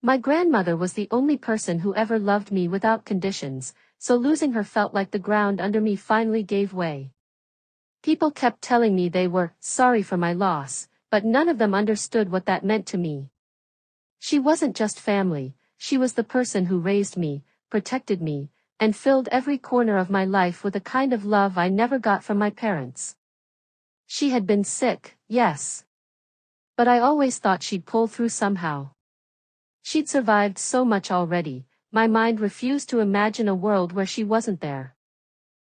My grandmother was the only person who ever loved me without conditions, so losing her felt like the ground under me finally gave way. People kept telling me they were sorry for my loss, but none of them understood what that meant to me. She wasn't just family, she was the person who raised me, protected me, and filled every corner of my life with a kind of love I never got from my parents. She had been sick, yes. But I always thought she'd pull through somehow. She'd survived so much already, my mind refused to imagine a world where she wasn't there.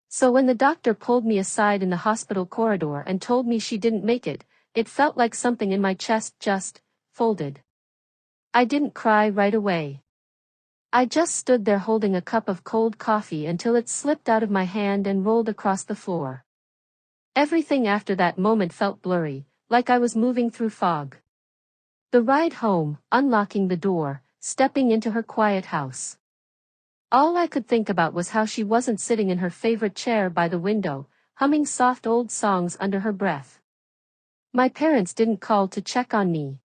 So when the doctor pulled me aside in the hospital corridor and told me she didn't make it, it felt like something in my chest just folded. I didn't cry right away. I just stood there holding a cup of cold coffee until it slipped out of my hand and rolled across the floor. Everything after that moment felt blurry, like I was moving through fog. The ride home, unlocking the door, stepping into her quiet house. All I could think about was how she wasn't sitting in her favorite chair by the window, humming soft old songs under her breath. My parents didn't call to check on me.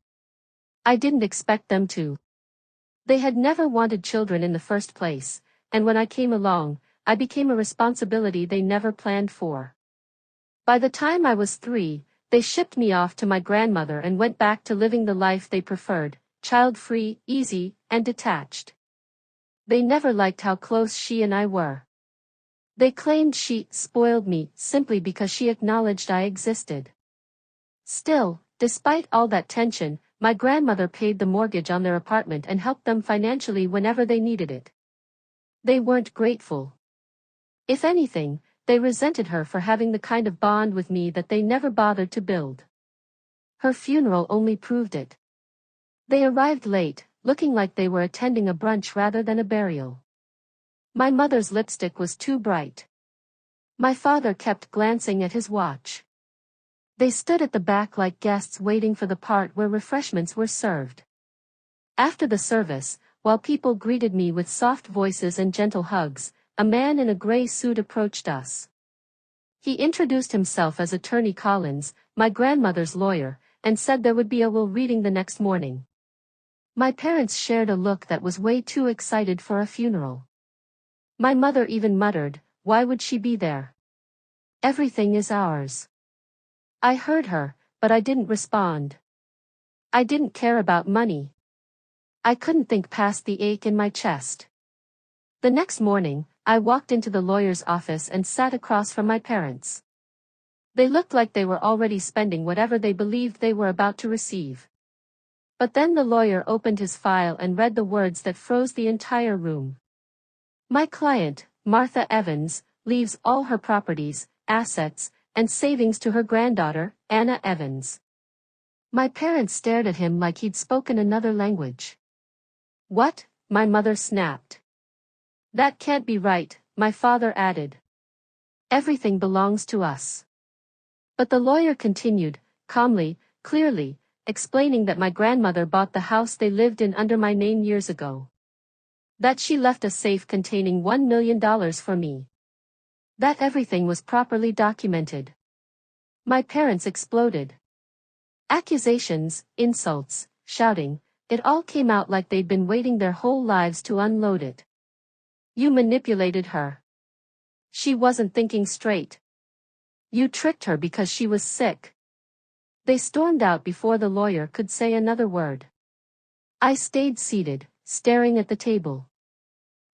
I didn't expect them to. They had never wanted children in the first place, and when I came along, I became a responsibility they never planned for. By the time I was 3, they shipped me off to my grandmother and went back to living the life they preferred, child-free, easy, and detached. They never liked how close she and I were. They claimed she spoiled me simply because she acknowledged I existed. Still, despite all that tension, my grandmother paid the mortgage on their apartment and helped them financially whenever they needed it. They weren't grateful. If anything, they resented her for having the kind of bond with me that they never bothered to build. Her funeral only proved it. They arrived late, looking like they were attending a brunch rather than a burial. My mother's lipstick was too bright. My father kept glancing at his watch. They stood at the back like guests waiting for the part where refreshments were served. After the service, while people greeted me with soft voices and gentle hugs, a man in a gray suit approached us. He introduced himself as Attorney Collins, my grandmother's lawyer, and said there would be a will reading the next morning. My parents shared a look that was way too excited for a funeral. My mother even muttered, "Why would she be there? Everything is ours." I heard her, but I didn't respond. I didn't care about money. I couldn't think past the ache in my chest. The next morning, I walked into the lawyer's office and sat across from my parents. They looked like they were already spending whatever they believed they were about to receive. But then the lawyer opened his file and read the words that froze the entire room. My client, Martha Evans, leaves all her properties, assets, and savings to her granddaughter, Anna Evans. My parents stared at him like he'd spoken another language. "What?" my mother snapped. "That can't be right," my father added. "Everything belongs to us." But the lawyer continued, calmly, clearly, explaining that my grandmother bought the house they lived in under my name years ago. That she left a safe containing $1 million for me. That everything was properly documented. My parents exploded. Accusations, insults, shouting, it all came out like they'd been waiting their whole lives to unload it. "You manipulated her. She wasn't thinking straight. You tricked her because she was sick." They stormed out before the lawyer could say another word. I stayed seated, staring at the table.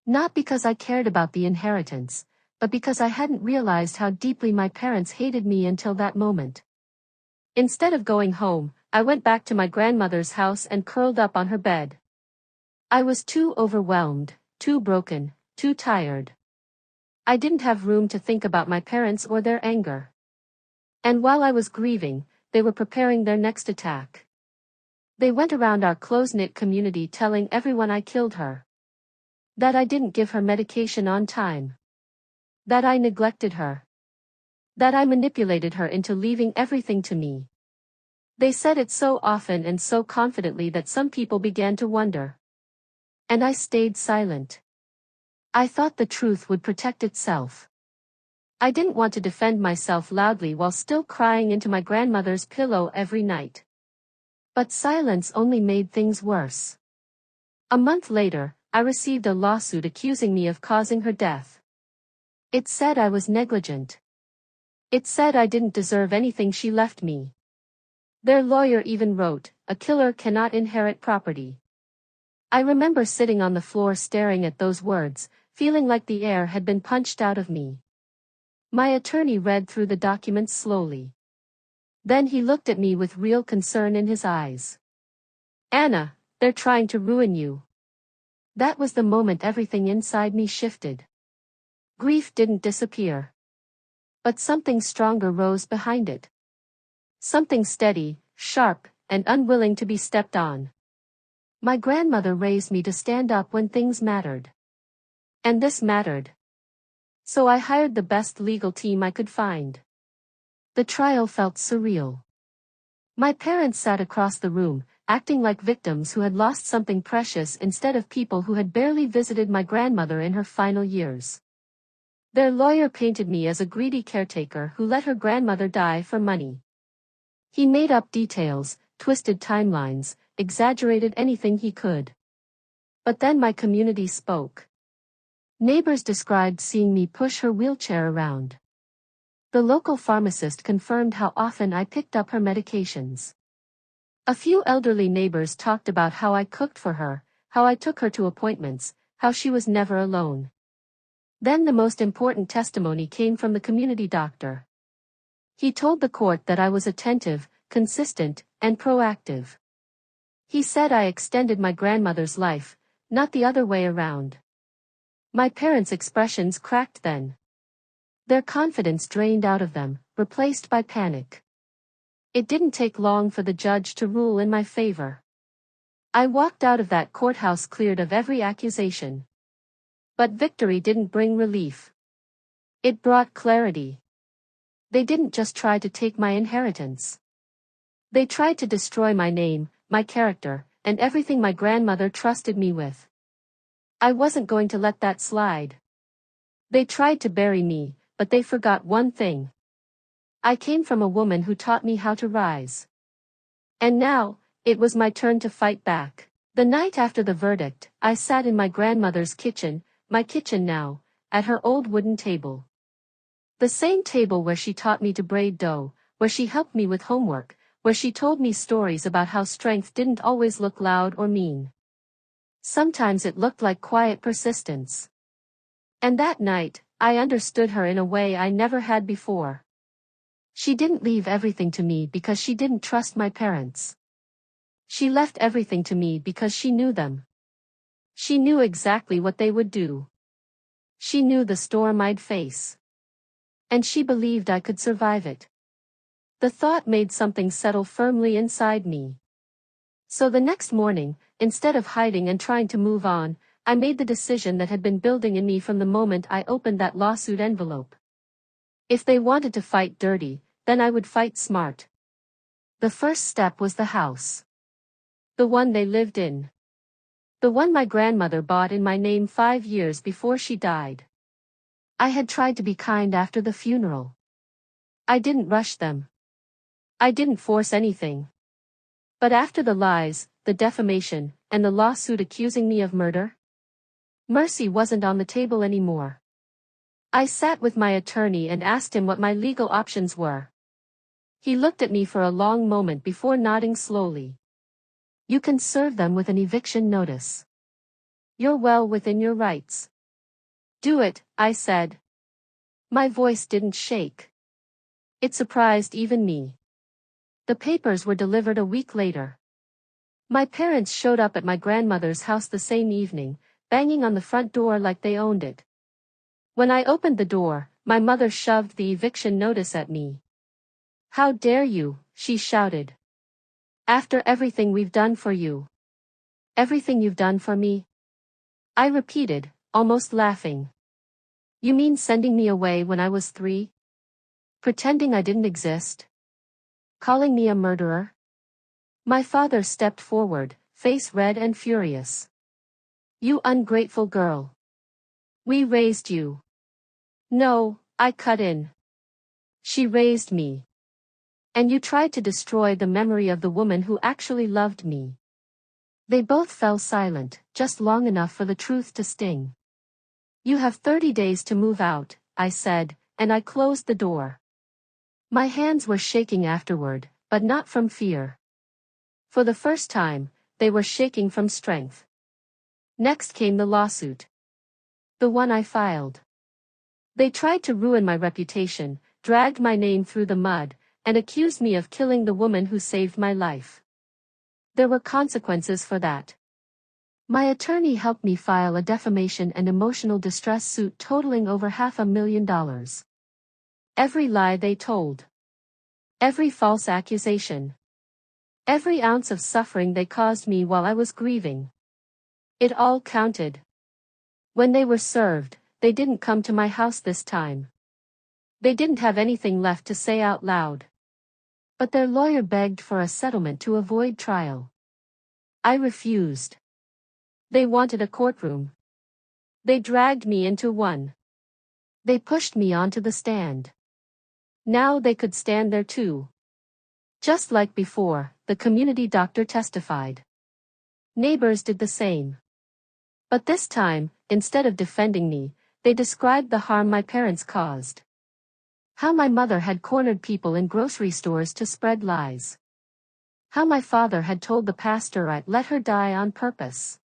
Not because I cared about the inheritance, but because I hadn't realized how deeply my parents hated me until that moment. Instead of going home, I went back to my grandmother's house and curled up on her bed. I was too overwhelmed, too broken, too tired. I didn't have room to think about my parents or their anger. And while I was grieving, they were preparing their next attack. They went around our close-knit community telling everyone I killed her. That I didn't give her medication on time. That I neglected her. That I manipulated her into leaving everything to me. They said it so often and so confidently that some people began to wonder. And I stayed silent. I thought the truth would protect itself. I didn't want to defend myself loudly while still crying into my grandmother's pillow every night. But silence only made things worse. A month later, I received a lawsuit accusing me of causing her death. It said I was negligent. It said I didn't deserve anything she left me. Their lawyer even wrote, "A killer cannot inherit property." I remember sitting on the floor staring at those words, feeling like the air had been punched out of me. My attorney read through the documents slowly. Then he looked at me with real concern in his eyes. "Anna, they're trying to ruin you." That was the moment everything inside me shifted. Grief didn't disappear. But something stronger rose behind it. Something steady, sharp, and unwilling to be stepped on. My grandmother raised me to stand up when things mattered. And this mattered. So I hired the best legal team I could find. The trial felt surreal. My parents sat across the room, acting like victims who had lost something precious instead of people who had barely visited my grandmother in her final years. Their lawyer painted me as a greedy caretaker who let her grandmother die for money. He made up details, twisted timelines, exaggerated anything he could. But then my community spoke. Neighbors described seeing me push her wheelchair around. The local pharmacist confirmed how often I picked up her medications. A few elderly neighbors talked about how I cooked for her, how I took her to appointments, how she was never alone. Then the most important testimony came from the community doctor. He told the court that I was attentive, consistent, and proactive. He said I extended my grandmother's life, not the other way around. My parents' expressions cracked then. Their confidence drained out of them, replaced by panic. It didn't take long for the judge to rule in my favor. I walked out of that courthouse cleared of every accusation. But victory didn't bring relief. It brought clarity. They didn't just try to take my inheritance. They tried to destroy my name, my character, and everything my grandmother trusted me with. I wasn't going to let that slide. They tried to bury me, but they forgot one thing. I came from a woman who taught me how to rise. And now, it was my turn to fight back. The night after the verdict, I sat in my grandmother's kitchen, my kitchen now, at her old wooden table. The same table where she taught me to braid dough, where she helped me with homework, where she told me stories about how strength didn't always look loud or mean. Sometimes it looked like quiet persistence. And that night, I understood her in a way I never had before. She didn't leave everything to me because she didn't trust my parents. She left everything to me because she knew them. She knew exactly what they would do. She knew the storm I'd face. And she believed I could survive it. The thought made something settle firmly inside me. So the next morning, instead of hiding and trying to move on, I made the decision that had been building in me from the moment I opened that lawsuit envelope. If they wanted to fight dirty, then I would fight smart. The first step was the house. The one they lived in. The one my grandmother bought in my name 5 years before she died. I had tried to be kind after the funeral. I didn't rush them. I didn't force anything. But after the lies, the defamation, and the lawsuit accusing me of murder, mercy wasn't on the table anymore. I sat with my attorney and asked him what my legal options were. He looked at me for a long moment before nodding slowly. "You can serve them with an eviction notice. You're well within your rights." "Do it," I said. My voice didn't shake. It surprised even me. The papers were delivered a week later. My parents showed up at my grandmother's house the same evening, banging on the front door like they owned it. When I opened the door, my mother shoved the eviction notice at me. "How dare you," she shouted. "After everything we've done for you." "Everything you've done for me?" I repeated, almost laughing. "You mean sending me away when I was 3? Pretending I didn't exist? Calling me a murderer?" My father stepped forward, face red and furious. "You ungrateful girl. We raised you." "No," I cut in. "She raised me. And you tried to destroy the memory of the woman who actually loved me." They both fell silent, just long enough for the truth to sting. "You have 30 days to move out," I said, and I closed the door. My hands were shaking afterward, but not from fear. For the first time, they were shaking from strength. Next came the lawsuit. The one I filed. They tried to ruin my reputation, dragged my name through the mud, and accused me of killing the woman who saved my life. There were consequences for that. My attorney helped me file a defamation and emotional distress suit totaling over $500,000. Every lie they told. Every false accusation. Every ounce of suffering they caused me while I was grieving. It all counted. When they were served, they didn't come to my house this time. They didn't have anything left to say out loud. But their lawyer begged for a settlement to avoid trial. I refused. They wanted a courtroom. They dragged me into one. They pushed me onto the stand. Now they could stand there too. Just like before, the community doctor testified. Neighbors did the same. But this time, instead of defending me, they described the harm my parents caused. How my mother had cornered people in grocery stores to spread lies. How my father had told the pastor I'd let her die on purpose.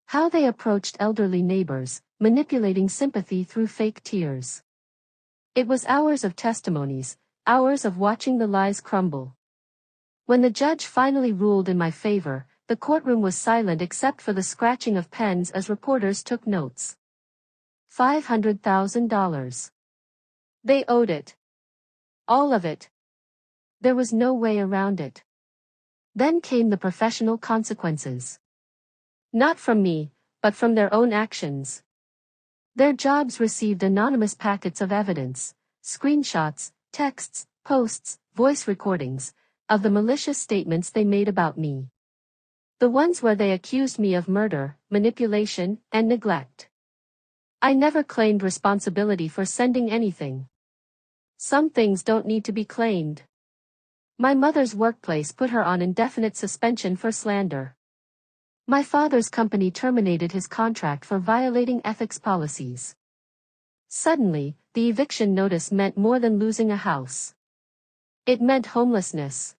How they approached elderly neighbors, manipulating sympathy through fake tears. It was hours of testimonies, hours of watching the lies crumble. When the judge finally ruled in my favor, the courtroom was silent except for the scratching of pens as reporters took notes. $500,000. They owed it. All of it. There was no way around it. Then came the professional consequences. Not from me, but from their own actions. Their jobs received anonymous packets of evidence, screenshots, texts, posts, voice recordings, of the malicious statements they made about me. The ones where they accused me of murder, manipulation, and neglect. I never claimed responsibility for sending anything. Some things don't need to be claimed. My mother's workplace put her on indefinite suspension for slander. My father's company terminated his contract for violating ethics policies. Suddenly, the eviction notice meant more than losing a house. It meant homelessness.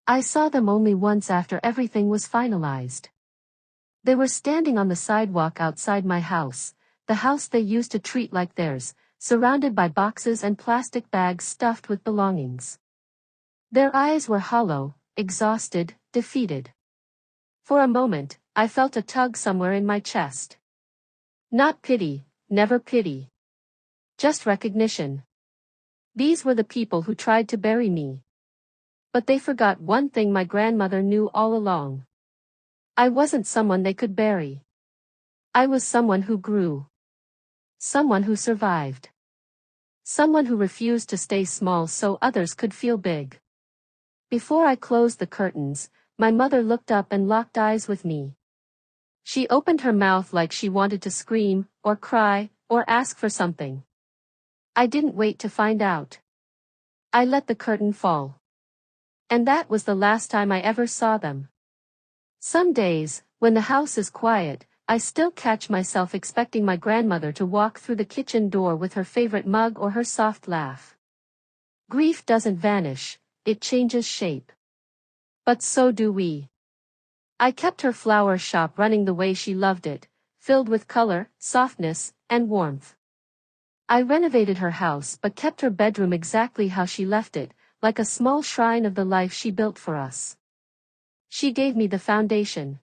I saw them only once after everything was finalized. They were standing on the sidewalk outside my house, the house they used to treat like theirs, surrounded by boxes and plastic bags stuffed with belongings. Their eyes were hollow, exhausted, defeated. For a moment, I felt a tug somewhere in my chest. Not pity, never pity. Just recognition. These were the people who tried to bury me. But they forgot one thing my grandmother knew all along. I wasn't someone they could bury. I was someone who grew. Someone who survived. Someone who refused to stay small so others could feel big. Before I closed the curtains, my mother looked up and locked eyes with me. She opened her mouth like she wanted to scream, or cry, or ask for something. I didn't wait to find out. I let the curtain fall. And that was the last time I ever saw them. Some days, when the house is quiet, I still catch myself expecting my grandmother to walk through the kitchen door with her favorite mug or her soft laugh. Grief doesn't vanish, it changes shape. But so do we. I kept her flower shop running the way she loved it, filled with color, softness, and warmth. I renovated her house but kept her bedroom exactly how she left it, like a small shrine of the life she built for us. She gave me the foundation.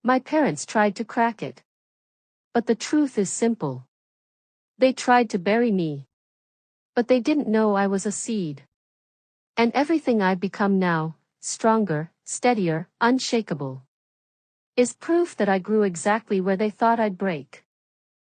My parents tried to crack it. But the truth is simple. They tried to bury me. But they didn't know I was a seed. And everything I've become now, stronger, steadier, unshakable, is proof that I grew exactly where they thought I'd break.